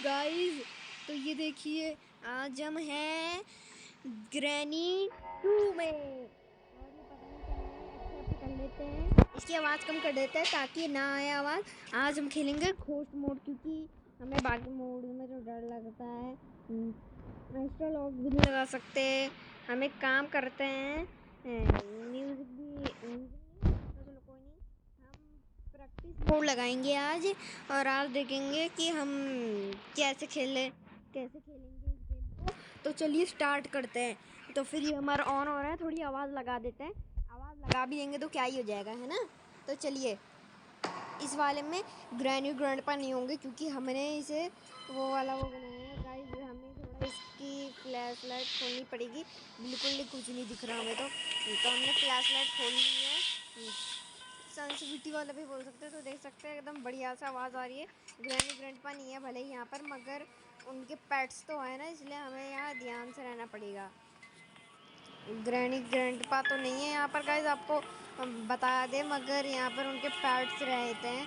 Guys, तो ये देखिए आज हम हैं ग्रैनी 2 में। और ये पता नहीं क्या है, एक्सेप्ट कर लेते हैं, इसकी आवाज़ कम कर देते हैं ताकि ना आए आवाज़। आज हम खेलेंगे घोस्ट मोड क्योंकि हमें बाकी मोड में जो डर लगता है एक्स्ट्रा लॉक भी नहीं लगा सकते। हम एक काम करते हैं, म्यूज़िक भी चलो कोई नहीं, हम प्रैक्टिस मोड लगाएंगे आज और आज देखेंगे कि हम कैसे खेलेंगे इस गेम को। तो चलिए स्टार्ट करते हैं। तो फिर ये हमारा ऑन हो रहा है, थोड़ी आवाज़ लगा देते हैं। आवाज़ लगा भी देंगे तो क्या ही हो जाएगा, है ना। तो चलिए, इस वाले में ग्रैनी ग्रैंडपा नहीं होंगे क्योंकि हमने इसे वो वाला वो बनाया है। गाइस हमें थोड़ा इसकी फ्लैश लाइट खोलनी पड़ेगी, बिल्कुल ही कुछ नहीं दिख रहा हमें। तो हमने फ्लैश लाइट खोल ली है, सेंसिटिविटी वाला भी बोल सकते हैं। तो देख सकते हैं एकदम बढ़िया सा आवाज़ आ रही है। ग्रैनी ग्रैंडपा नहीं है भले ही यहाँ पर, मगर उनके पेट्स तो है ना, इसलिए हमें यहाँ ध्यान से रहना पड़ेगा। ग्रैनी ग्रैंडपा तो नहीं है यहाँ पर गाइस, आपको बता दे, मगर यहाँ पर उनके पेट्स रहते हैं।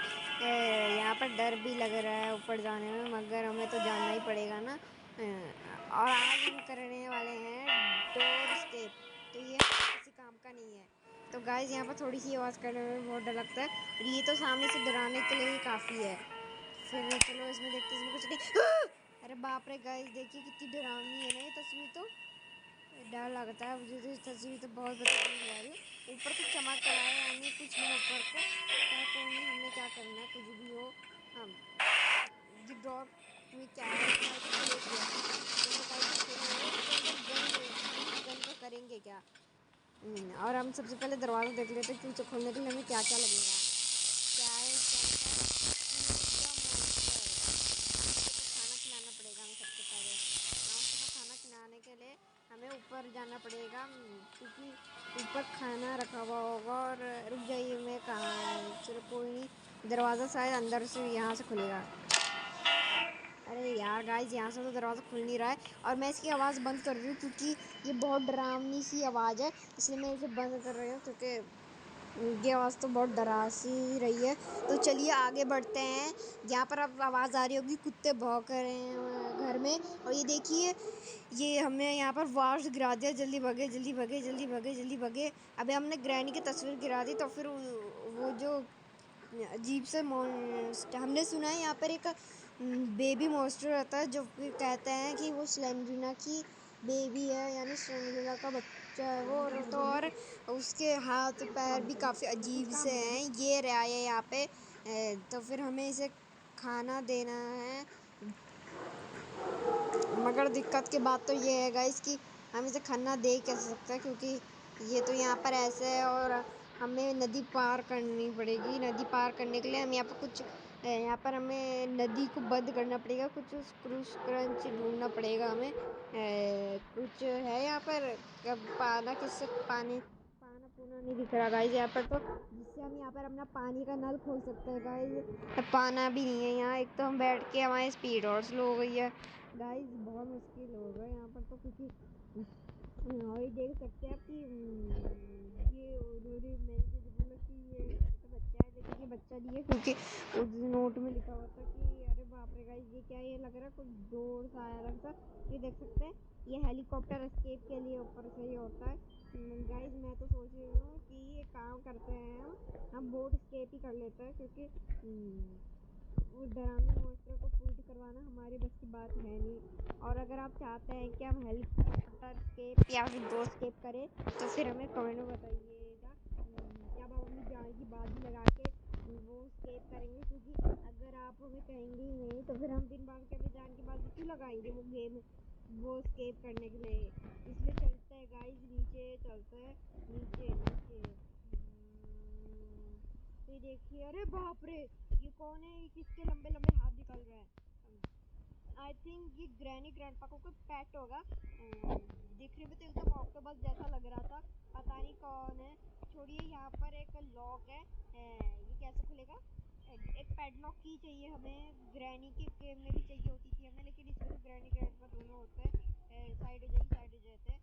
यहाँ पर डर भी लग रहा है ऊपर जाने में, मगर हमें तो जाना ही पड़ेगा ना। और आज हम करने वाले हैं डोर स्केप। तो ये किसी काम का नहीं है। तो गाइस यहाँ पर थोड़ी सी आवाज़ करने में बहुत डर लगता है, और ये तो सामने से डराने के लिए ही काफ़ी है। फिर चलो इसमें देखते हैं, इसमें कुछ नहीं। अरे बाप रे गाइस, देखिए कितनी डरावनी है ना ये तस्वीर। तो डर लगता है मुझे, तो इस तस्वीर तो बहुत बदतमीज आ रही है। ऊपर कुछ चमक रहा है, यानी कुछ नहीं ऊपर को। क्या कोई नहीं, हमने क्या करना है, कुछ भी हो हम ये डॉग में क्या है, गन का करेंगे क्या। और हम सबसे पहले दरवाज़ा देख लेते हैं कि उसे खोलने के लिए हमें क्या क्या लगेगा। क्या है खाना खिलाना पड़ेगा हमें सबसे पहले। उसको खाना खिलाने के लिए हमें ऊपर जाना पड़ेगा, क्योंकि ऊपर खाना रखा हुआ होगा। और रुक जाइए, मैं कहाँ है, चलो कोई नहीं, दरवाज़ा शायद अंदर से यहाँ से खुलेगा। अरे यार गाइस, यहाँ से तो दरवाज़ा खुल नहीं रहा है, और मैं इसकी आवाज़ बंद कर रही हूँ क्योंकि ये बहुत डरावनी सी आवाज़ है, इसलिए मैं इसे बंद कर रही हूँ क्योंकि ये आवाज़ तो बहुत डरा सी रही है। तो चलिए आगे बढ़ते हैं। यहाँ पर अब आवाज़ आ रही होगी, कुत्ते भौंक रहे हैं घर में। और ये देखिए, ये हमने यहाँ पर वार्स गिरा दिया, जल्दी भगे जल्दी भगे जल्दी भगे जल्दी भगे। अभी हमने ग्रैनी की तस्वीर गिरा दी, तो फिर वो जो अजीब से मॉन्स्टर हमने सुना है, यहाँ पर एक बेबी मॉन्स्टर रहता है जो कहते हैं कि वो स्लेंडरिना की बेबी है, यानी स्लेंडरिना का बच्चा है वो। और उसके हाथ पैर भी काफ़ी अजीब से हैं। ये रहा है यहाँ पे। तो फिर हमें इसे खाना देना है, मगर दिक्कत की बात तो ये है गाइस कि हम इसे खाना दे कैसे सकते हैं, क्योंकि ये तो यहाँ पर ऐसे है और हमें नदी पार करनी पड़ेगी। नदी पार करने के लिए हम यहाँ पर कुछ यहाँ पर हमें नदी को बंद करना पड़ेगा, कुछ स्क्रूज क्रंच ढूंढना पड़ेगा हमें। कुछ है यहाँ पर, कब पाना किससे पाना पूना नहीं दिख रहा गाइस यहाँ पर, तो जिससे हम यहाँ पर अपना पानी का नल खोल सकते हैं गाइस। पाना भी नहीं है यहाँ, एक तो हम बैठ के हमारी स्पीड और स्लो हो गई है गाइस, बहुत मुश्किल होगा यहाँ पर तो, क्योंकि और ये देख सकते हैं आप कि ये उन्होंने मैंने जो बोला कि ये छोटा बच्चा है, लेकिन ये बच्चा नहीं है, क्योंकि उस नोट में लिखा हुआ था कि अरे बाप रे गाइस, ये क्या, ये लग रहा है कुछ जोर सा आया रहा था। ये देख सकते हैं, ये हेलीकॉप्टर एस्केप के लिए ऊपर से ही होता है गाइस। मैं तो सोच रही हूँ कि ये काम करते हैं, हम बोट एस्केप ही कर लेते हैं, क्योंकि वो डरावनी मॉन्स्टर को फूट करवाना हमारी बस की बात है नहीं। और अगर आप चाहते हैं कि हम हेलीकॉप्टर स्केप या फिर बोट स्केप करें, तो फिर हमें कमेंट में बताइएगा। क्या बाबा मम्मी जान की बाजी लगा के वो स्केप करेंगे, क्योंकि अगर आप हमें कहेंगे ही नहीं तो फिर हम दिन भर के भी जान की बाजी क्यों लगाएंगे वो गेम, वो स्केप करने के लिए। इसलिए चलते हैं गाइस, नीचे चलते हैं, नीचे नीचे। ये देखिए, अरे बाप रे, ये कौन है, ये किसके लंबे लंबे हाथ निकल रहे हैं। आई थिंक ये ग्रैनी ग्रैंडपा को कोई पेट होगा। दिखने में तो एकदम ऑक्टोपस जैसा लग रहा था, पता नहीं कौन है। छोड़िए, यहाँ पर एक लॉक है, ये कैसे खुलेगा। एक पैडलॉक की चाहिए हमें, ग्रैनी के गेम में भी चाहिए होती थी हमें, लेकिन इसमें तो ग्रैनी ग्रैंडपा दोनों होते हैं। साइड हो जाइए, साइड हो जाते हैं।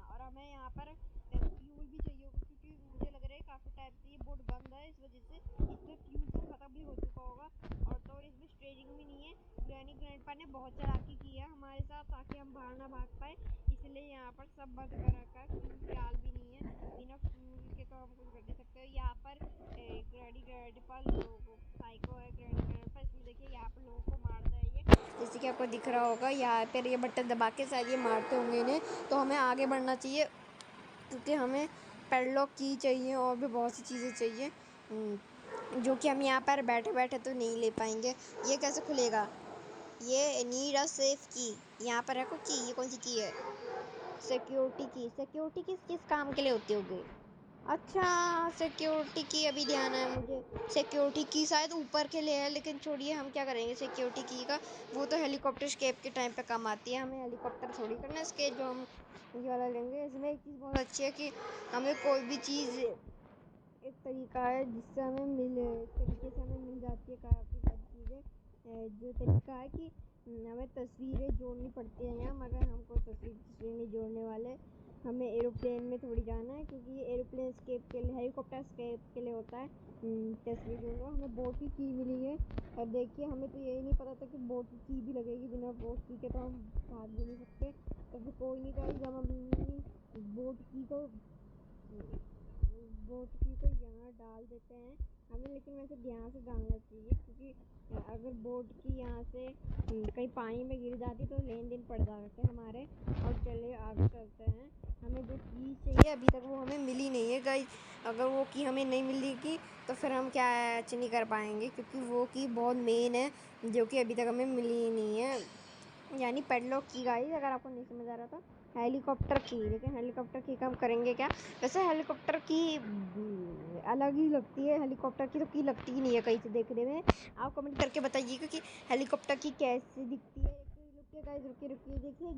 और हमें यहाँ पर फ्यूल भी चाहिए होगा, क्योंकि मुझे लग रहा है काफ़ी टाइम से ये बोट बंद है, इस वजह से इसमें फ्यूल तो ख़त्म भी हो चुका होगा। और तो और इसमें स्टेयरिंग भी नहीं है। ग्रैनी हेल्पर ने बहुत चालाकी की है हमारे साथ ताकि हम बाहर ना भाग पाए, इसलिए यहाँ पर सब बंद कर रखा है। फ्यूल फिलहाल भी नहीं है, बिना फ्यूल के तो हम कुछ कर नहीं सकते। यहाँ पर ग्रैडी पर लोगों साइको है, ग्रैडी पर इसमें देखिए यहाँ पर लोगों को मारता है ये, जैसे कि आपको दिख रहा होगा। यहाँ पर ये बटन दबा के शायद ये मारते होंगे इन्हें। तो हमें आगे बढ़ना चाहिए क्योंकि हमें पैडलॉक की चाहिए और भी बहुत सी चीज़ें चाहिए, जो कि हम यहाँ पर बैठे बैठे तो नहीं ले पाएंगे। ये कैसे खुलेगा? ये नीड अ सेफ की, यहाँ पर है कुछ की। ये कौन सी की है? सिक्योरिटी की। सिक्योरिटी किस काम के लिए होती होगी? अच्छा, सिक्योरिटी की अभी ध्यान है मुझे। सिक्योरिटी की शायद ऊपर के लिए है, लेकिन छोड़िए, हम क्या करेंगे सिक्योरिटी की का। वो तो हेलीकॉप्टर स्केप के टाइम पे काम आती है, हमें हेलीकॉप्टर थोड़ी करना है स्केप जो हम ये वाला लेंगे। इसमें एक चीज़ बहुत अच्छी है कि हमें कोई भी चीज़ एक तरीका है जिससे हमें तरीके से हमें मिल जाती है काफ़ी सारी चीज़ें। जो तरीका है कि हमें तस्वीरें जोड़नी पड़ती हैं यहाँ, मगर हम कोई तस्वीर नहीं जोड़ने वाले। हमें एरोप्लेन में थोड़ी जाना है क्योंकि ये एरोप्लेन स्केप के लिए, हेलीकॉप्टर स्केप के लिए होता है तस्वीर जोड़ना। हमें बोट की मिली है और देखिए हमें तो यही नहीं पता था कि बोट की भी लगेगी। बिना बोट की के तो हम भाग भी नहीं सकते। तो फिर कोई नहीं करेगा, जब हम बोट की को यहाँ डाल देते हैं हमें। लेकिन वैसे ध्यान से डालना चाहिए क्योंकि अगर बोट की यहाँ से कहीं पानी में गिर जाती तो लेन देन पड़ जाते हमारे। और चलिए आगे चलते हैं। हमें जो की चाहिए अभी तक वो हमें मिली नहीं है गाइस। अगर वो की हमें नहीं मिलेगी तो फिर हम क्या नहीं कर पाएंगे, क्योंकि वो की बहुत मेन है जो कि अभी तक हमें मिली ही नहीं है, यानी पैडलॉक की गाइस। अगर आपको नहीं समझ आ रहा था, हेलीकॉप्टर की। लेकिन हेलीकॉप्टर की काम करेंगे क्या? वैसे हेलीकॉप्टर की अलग ही लगती है, हेलीकॉप्टर की तो की लगती ही नहीं है कहीं से देखने में। आप कमेंट करके बताइएगा कि हेलीकॉप्टर की कैसी दिखती है। रुकिए गाइस, रुकिए देखिए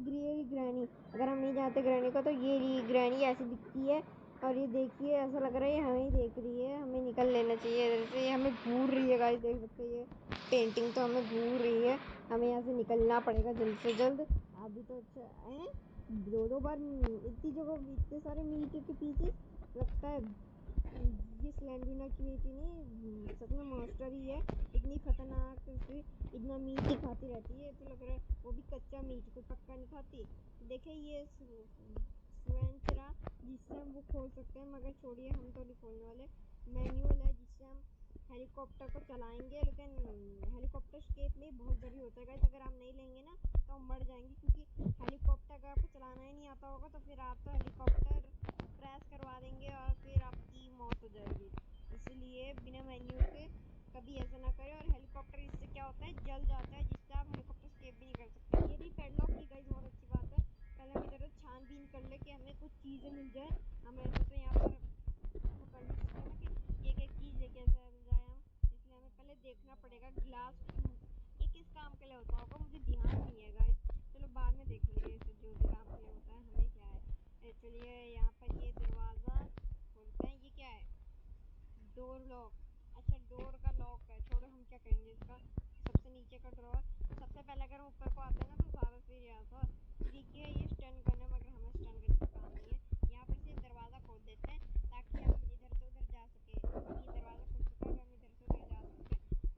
ग्रैनी। अगर हम नहीं जानते ग्रैनी को तो ये ग्रैनी ऐसी दिखती है। और ये देखिए ऐसा लग रहा है ये हमें ही देख रही है, हमें निकल लेना चाहिए इधर से। ये हमें घूर रही है गाइस, देख सकते हैं ये पेंटिंग तो हमें घूर रही है। हमें यहाँ से निकलना पड़ेगा जल्द से जल्द। अभी तो अच्छा है, दो बार इतनी जगह इतने सारे मीट के पीछे लगता है ये स्लेंडरिना की बेटी नहीं सच में मास्टर ही है। इतनी खतरनाक से इतना मीट ही खाती रहती है, तो लग रहा है वो भी कच्चा मीट, कोई पक्का नहीं खाती। देखिए ये स्वेंचरा जिससे हम वो खोल सकते हैं, मगर छोड़िए हम तो नहीं खोलने वाले। मैनुअल है जिससे हम हेलीकॉप्टर को चलाएंगे, लेकिन हेलीकॉप्टर स्केप में बहुत बड़ी होता है गाइस। अगर आप नहीं लेंगे ना तो हम मर जाएंगे, क्योंकि हेलीकॉप्टर अगर आपको चलाना ही नहीं आता होगा तो फिर आप तो हेलीकॉप्टर क्रैश करवा देंगे और फिर आपकी मौत हो जाएगी। इसलिए बिना मेन्यू के कभी ऐसा ना करें। और हेलीकॉप्टर इससे क्या होता है, जल जाता है, जिससे आप हेलीकॉप्टर स्केप भी नहीं कर सकते। ये भी पैडलॉक की गाइस बहुत अच्छी बात है। पहले हम इधर छानबीन कर ले कि हमें कुछ चीज़ें मिल जाए। हम ऐसे तो यहाँ पर वो कर नहीं सकते ना कि एक एक चीज़ लेके ऐसे जाए हम, इसलिए हमें पहले देखना पड़ेगा। ग्लास फ्यूज ये किस काम के लिए होता होगा, मुझे ध्यान नहीं है गाइस। चलो बाद में देख लेंगे इसे, जो भी काम के लिए होता है। हमें क्या है, चलिए यहाँ पर ये दरवाज़ा खोलते हैं। ये क्या है? Door lock. अच्छा, डोर का लॉक है। छोड़ो, हम क्या करेंगे इसका। सबसे नीचे का ड्रॉअर, सबसे पहले अगर हम ऊपर को आते हैं ना तो ज़्यादा सही आता। देखिए ये स्टन गन है, मगर हमें स्टन गन का काम नहीं है। यहाँ पर सिर्फ दरवाज़ा खोल देते हैं ताकि हम इधर से उधर जा सके। ये दरवाज़ा खुल चुका है, हम इधर से उधर जा सकते हैं।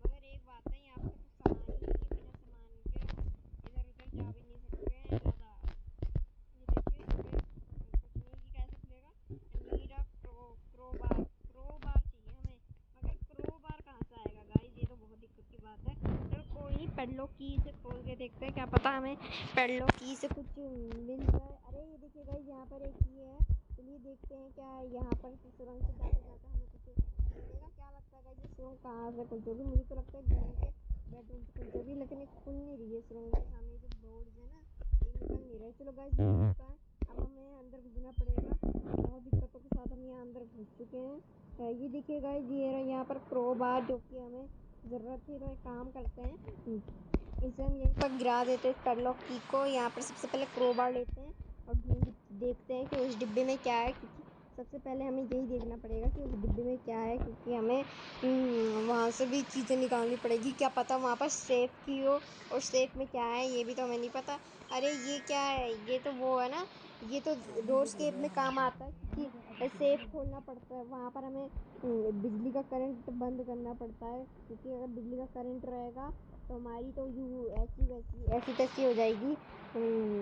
मगर एक बात है, यहाँ पर तो कुछ सामान ही नहीं है। बिना सामान के हम इधर उधर जा भी नहीं सकते हैं ज़्यादा। ये देखिए कुछ नहीं। ये कैसे खुलेगा? Need a crowbar. क्रोबार चाहिए हमें, मगर क्रोबार कहाँ से आएगा गाइस? ये तो बहुत दिक्कत की बात है। चलो कोई नहीं, पेडलॉक की से खोल के देखते हैं, क्या पता हमें पेडलॉक की से कुछ मिल जाए। अरे ये देखिए गाइस, यहाँ पर एक ये है। चलिए देखते हैं क्या है यहाँ पर। सुरंग से जाते जाते हमें कुछ मिलेगा। क्या लगता है गाइस ये सुरंग कहाँ से खुलती? मुझे तो लगता है ग्रैनी के बेडरूम से खुलती होगी, लेकिन ये खुल नहीं रही है सुरंग के सामने जो बोर्ड है ना, ये निकल नहीं रहा है। चलो गाइस है, अब हमें अंदर घुसना पड़ेगा। बहुत दिक्कतों के साथ हम यहाँ अंदर घुस चुके हैं। ये देखिए गाइस, ये रहा यहाँ पर क्रोबार, जो कि हमें ज़रूरत थी। तो एक काम करते हैं, इसे हम यहीं पर गिरा देते हैं पेडलॉक की को। यहाँ पर सबसे पहले क्रोबार लेते हैं और ढूंढ देखते हैं कि उस डिब्बे में क्या है, क्योंकि सबसे पहले हमें यही देखना पड़ेगा कि उस डिब्बे में क्या है, क्योंकि हमें वहाँ से भी चीज़ें निकालनी पड़ेगी। क्या पता वहाँ पर सेफ की हो, और सेफ में क्या है ये भी तो हमें नहीं पता। अरे ये क्या है? ये तो वो है ना, ये तो डोर स्केप में काम आता है, क्योंकि सेफ खोलना पड़ता है, वहाँ पर हमें बिजली का करंट बंद करना पड़ता है, क्योंकि अगर बिजली का करंट रहेगा तो हमारी तो यूँ ऐसी तैसी हो जाएगी।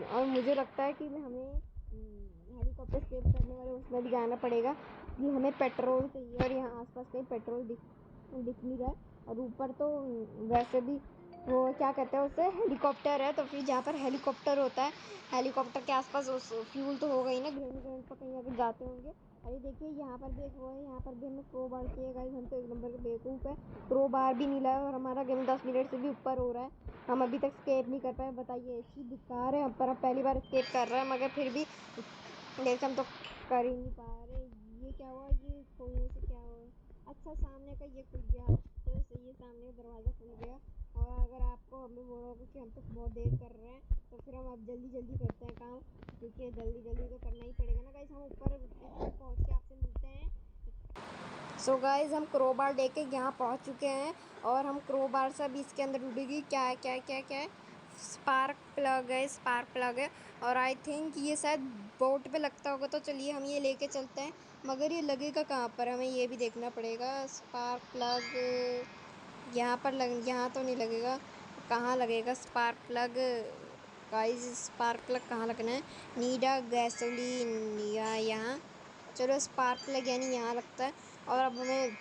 और मुझे लगता है कि हमें हेलीकॉप्टर सेव करने वाले उसमें भी जाना पड़ेगा, कि हमें पेट्रोल चाहिए और यहाँ आसपास कहीं पेट्रोल दिख नहीं रहा है। और ऊपर तो वैसे भी वो क्या कहते हैं उससे, हेलीकॉप्टर है, तो फिर जहाँ पर हेलीकॉप्टर होता है, हेलीकॉप्टर के आसपास उस फ्यूल तो होगा ही ना, ग्रेनेड पर कहीं अगर जाते होंगे। अरे देखिए यहाँ पर भी एक वो है, यहाँ पर भी हमें क्रो बार चाहिए गाइस। हम तो एक नंबर के बेवकूफ़ है, क्रो बार भी नहीं लाया और हमारा गेम 10 मिनट से भी ऊपर हो रहा है, हम अभी तक स्केप नहीं कर पाए। बताइए, ऐसी बेकार है, पर हम पहली बार स्केप कर रहे हैं, मगर फिर भी जैसे हम तो कर ही नहीं पा रहे। ये क्या हुआ, ये खोलने से क्या हुआ? अच्छा, सामने का ये खुल गया, तो ये सामने का दरवाज़ा खुल गया। और अगर आपको हमें बोला होगा कि हम तो बहुत देर कर रहे हैं, तो फिर हम अब जल्दी जल्दी करते हैं काम, क्योंकि जल्दी जल्दी तो करना ही पड़ेगा ना गाइस। हम ऊपर पहुँच के आपसे मिलते हैं। सो गाइस, हम क्रोबार लेके यहाँ पहुँच चुके हैं और हम क्रोबार से अभी इसके अंदर ढूंढेगी क्या है, क्या है, क्या है, क्या है। स्पार्क प्लग है, स्पार्क प्लग है, और आई थिंक ये शायद बोट पे लगता होगा, तो चलिए हम ये लेके चलते हैं। मगर ये लगेगा कहाँ पर, हमें ये भी देखना पड़ेगा। स्पार्क प्लग यहाँ पर यहाँ तो नहीं लगेगा, कहाँ लगेगा spark plug guys? Spark plug कहाँ लगना है? नीडा गैसोलीन या यहाँ, चलो स्पार्क प्लग यानी यहाँ लगता है। और अब हमें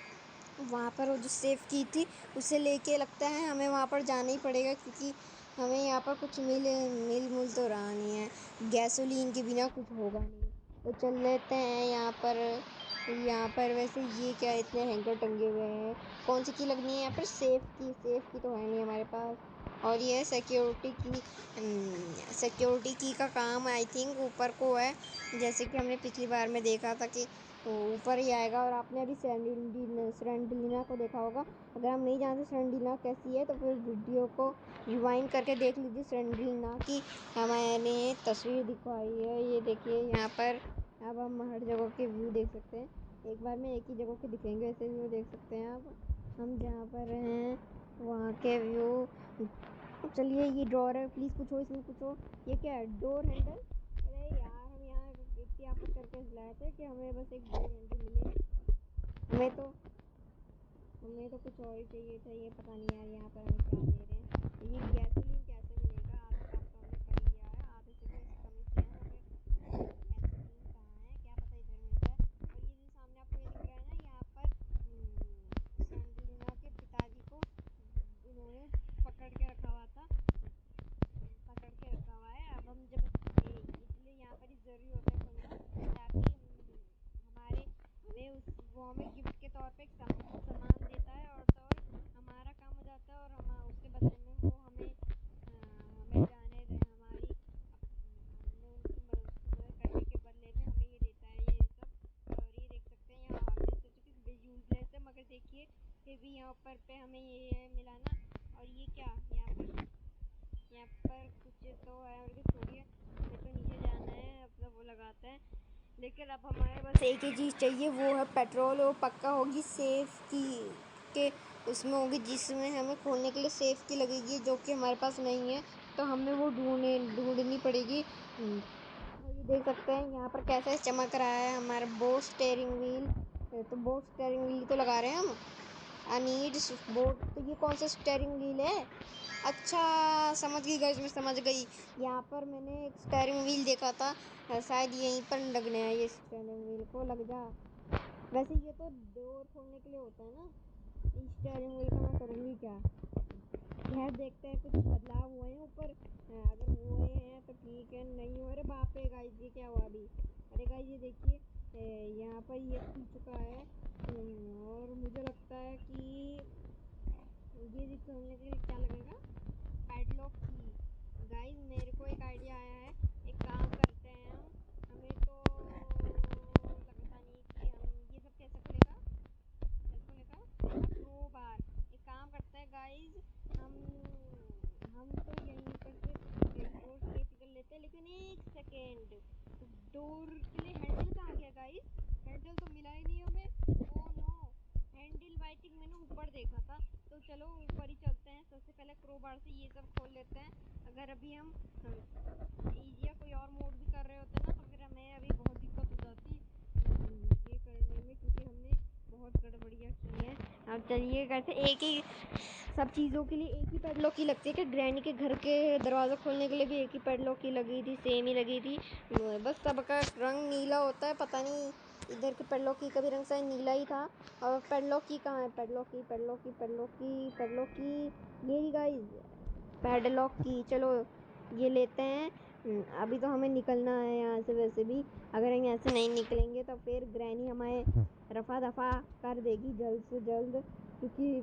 वहाँ पर वो जो सेव की थी उसे लेके लगता है हमें वहाँ पर जाना ही पड़ेगा, क्योंकि हमें यहाँ पर कुछ मिल तो रहा नहीं है, गैसोलीन के बिना कुछ होगा नहीं। तो चल लेते हैं यहाँ पर। वैसे ये क्या इतने हैंगर टंगे हुए हैं, कौन सी की लगनी है यहाँ पर? सेफ की तो है नहीं हमारे पास। और ये सिक्योरिटी की का काम आई थिंक ऊपर को है, जैसे कि हमने पिछली बार में देखा था कि ऊपर ही आएगा। और आपने अभी सेरेंडीना को देखा होगा, अगर हम नहीं जानते सेरेंडीना कैसी है तो फिर वीडियो को रिवाइंड करके देख लीजिए। सेरेंडीना की मैंने तस्वीर दिखवाई है, ये देखिए यहाँ पर। अब हम हर जगह के व्यू देख सकते हैं, एक बार में एक ही जगह के दिखेंगे, ऐसे व्यू देख सकते हैं आप। हम जहाँ पर हैं वहाँ के व्यू। चलिए, ये ड्रॉर है, प्लीज़ पूछो इसमें, पूछो ये क्या है? Door handle? अरे यार, हम यहाँ इतनी आपस करके लाए थे कि हमें बस एक डोर हैंडल मिले, हमें तो कुछ और ही चाहिए था। ये पता नहीं यार यहाँ पर हमें क्या दे रहे हैं। ये गैसोलीन कैसे मिलेगा? आधा काम तो हमने कर लिया है, आधे से भी कम ही किया है, मगर गैसोलीन कहाँ है? क्या पता इधर मिल जाए। और ये जो सामने आपको ये दिख रहा है ना, यहाँ पर सेरेंडीना के पिताजी को इन्होंने पकड़ के रखा हुआ था, पकड़ के रखा हुआ है। अब हम जब इसलिए यहाँ पर ज़रूरी होता है खोलना, ताकि हमारे वो हमें गिफ्ट के तौर पे एक सामान देता है, और तो और हमारा काम हो जाता है, और हम उसके बदले में वो हमें जाने दें, हमने उनकी मदद करने के बदले में हमें ये देता है, ये सब। और ये देख सकते हैं यहाँ, हमने सोचा कि यूजलेस है, मगर देखिए फिर भी यहाँ ऊपर पे हमें ये मिला ना। और ये क्या यहाँ पर कुछ तो है, और छोड़िए, हमें तो नीचे जाना है, अपना वो लगाते हैं। लेकिन अब हमारे बस एक ही चीज़ चाहिए, वो है पेट्रोल। और पक्का होगी सेफ की के उसमें होगी, जिसमें हमें खोलने के लिए सेफ की लगेगी, जो कि हमारे पास नहीं है, तो हमें वो ढूंढनी पड़ेगी। और ये देख सकते हैं यहाँ पर कैसे चमक रहा है हमारा बोट स्टीयरिंग व्हील। तो बोट स्टीयरिंग व्हील तो लगा रहे हैं हम, अनीड बोट। तो ये कौन सा स्टीयरिंग व्हील है? अच्छा, समझ गई गाइस, मैं समझ गई। यहाँ पर मैंने एक स्टीयरिंग व्हील देखा था, शायद यहीं पर लगने हैं, ये स्टीयरिंग व्हील को लग जा। वैसे ये तो डोर खोलने के लिए होता है ना, इस स्टीयरिंग व्हील का मैं करूँगी क्या? खैर देखते हैं, कुछ बदलाव हुए हैं ऊपर, अगर हुए हैं तो ठीक है, नहीं हुए। अरे बाप रे गाइस, ये क्या हुआ अभी? अरे गाइस, ये देखिए यहाँ पर ये खुल चुका है। और मुझे लगता है कि ये खोलने के लिए क्या लगेगा? पैडलॉक की। गाइस, मेरे को एक आइडिया आया है, एक काम करते हैं हम, हमें तो लगता नहीं कि हम ये सब कैसे खुलेगा, क्रो बार। एक काम करते हैं गाइस, हम तो यहीं पर से डोर स्टेप कर लेते हैं, लेकिन एक सेकेंड, डोर के लिए हैंडल कहाँ गया गाइस? हैंडल तो मिला ही नहीं हमें। Oh no, handle I think मैंने ऊपर देखा था, तो चलो ऊपर ही चलते हैं। सबसे पहले क्रोबार से ये सब खोल लेते हैं। अगर अभी हम इजी या कोई और मोड भी कर रहे होते ना, तो फिर हमें अभी बहुत दिक्कत हो जाती। बहुत गड़बड़ियाँ की हैं। अब चलिए कैसे एक ही सब चीज़ों के लिए एक ही पैडलॉक की लगती है कि ग्रैनी के घर के दरवाज़ा खोलने के लिए भी एक ही पैडलॉक की लगी थी, सेम ही लगी थी। बस सबका रंग नीला होता है, पता नहीं इधर के पैडलॉक की का भी रंग शायद नीला ही था। और पैडलॉक की कहाँ है? पैडलॉक की यही गाइस पैडलॉक की। चलो ये लेते हैं। अभी तो हमें निकलना है यहाँ से। वैसे भी अगर हम यहाँ से नहीं निकलेंगे तो फिर ग्रैनी हमें रफा दफा कर देगी जल्द से जल्द, क्योंकि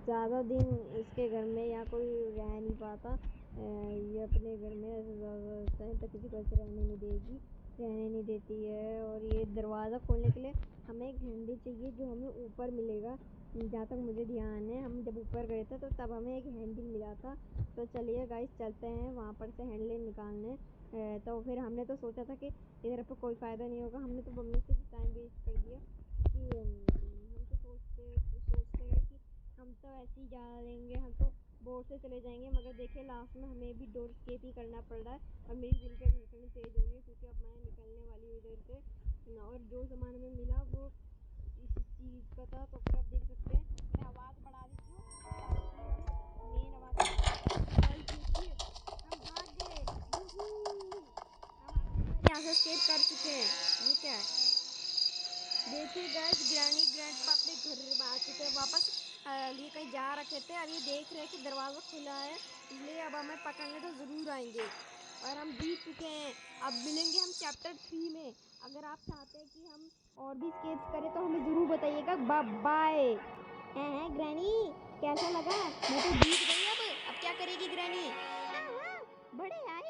ज़्यादा दिन इसके घर में या कोई रह नहीं पाता। ये अपने घर में ऐसे ज़्यादा टाइम तक किसी को ऐसे रहने नहीं देती है। और ये दरवाज़ा खोलने के लिए हमें एक हैंडल चाहिए जो हमें ऊपर मिलेगा। जहाँ तक मुझे ध्यान है, हम जब ऊपर गए थे तो तब हमें एक हैंडल मिला था। तो चलिए गाइस चलते हैं वहाँ पर से हैंडल निकालने। तो फिर हमने तो सोचा था कि इधर पर कोई फ़ायदा नहीं होगा, हमने तो बम्बे से टाइम वेस्ट कर दिया, क्योंकि हम तो सोचते हैं कि हम तो ऐसे ही जा लेंगे, हम तो बोर्ड से चले जाएंगे। मगर देखिए लास्ट में हमें भी डोर स्केप ही करना पड़ रहा है। और मेरी दिल की धड़कन तेज़ हो रही है, क्योंकि अब मैं निकलने वाली हूँ इधर से। और जो सामान हमें मिला वो इस चीज़ का था। तो फिर आप देख सकते हैं मैं आवाज़ बढ़ा देती हूँ ताकि हम मेन आवाज़ देखिए हम भाग गए। हम यहाँ से स्केप कर चुके हैं। ये क्या है? देखिए गाइस ग्रैंडपा अपने घर आ चुके हैं वापस। ये कहीं जा रखे थे, अब ये देख रहे हैं कि दरवाज़ा खुला है, इसलिए अब हमें पकड़ने तो ज़रूर आएंगे। और हम जीत चुके हैं। अब मिलेंगे हम चैप्टर 3 में। अगर आप चाहते हैं कि हम और भी स्केप्स करें तो हमें ज़रूर बताइएगा। बाय। हैं ग्रैनी, कैसा लगा? मैं तो जीत गई। अब क्या करेगी ग्रैनी? बड़े आए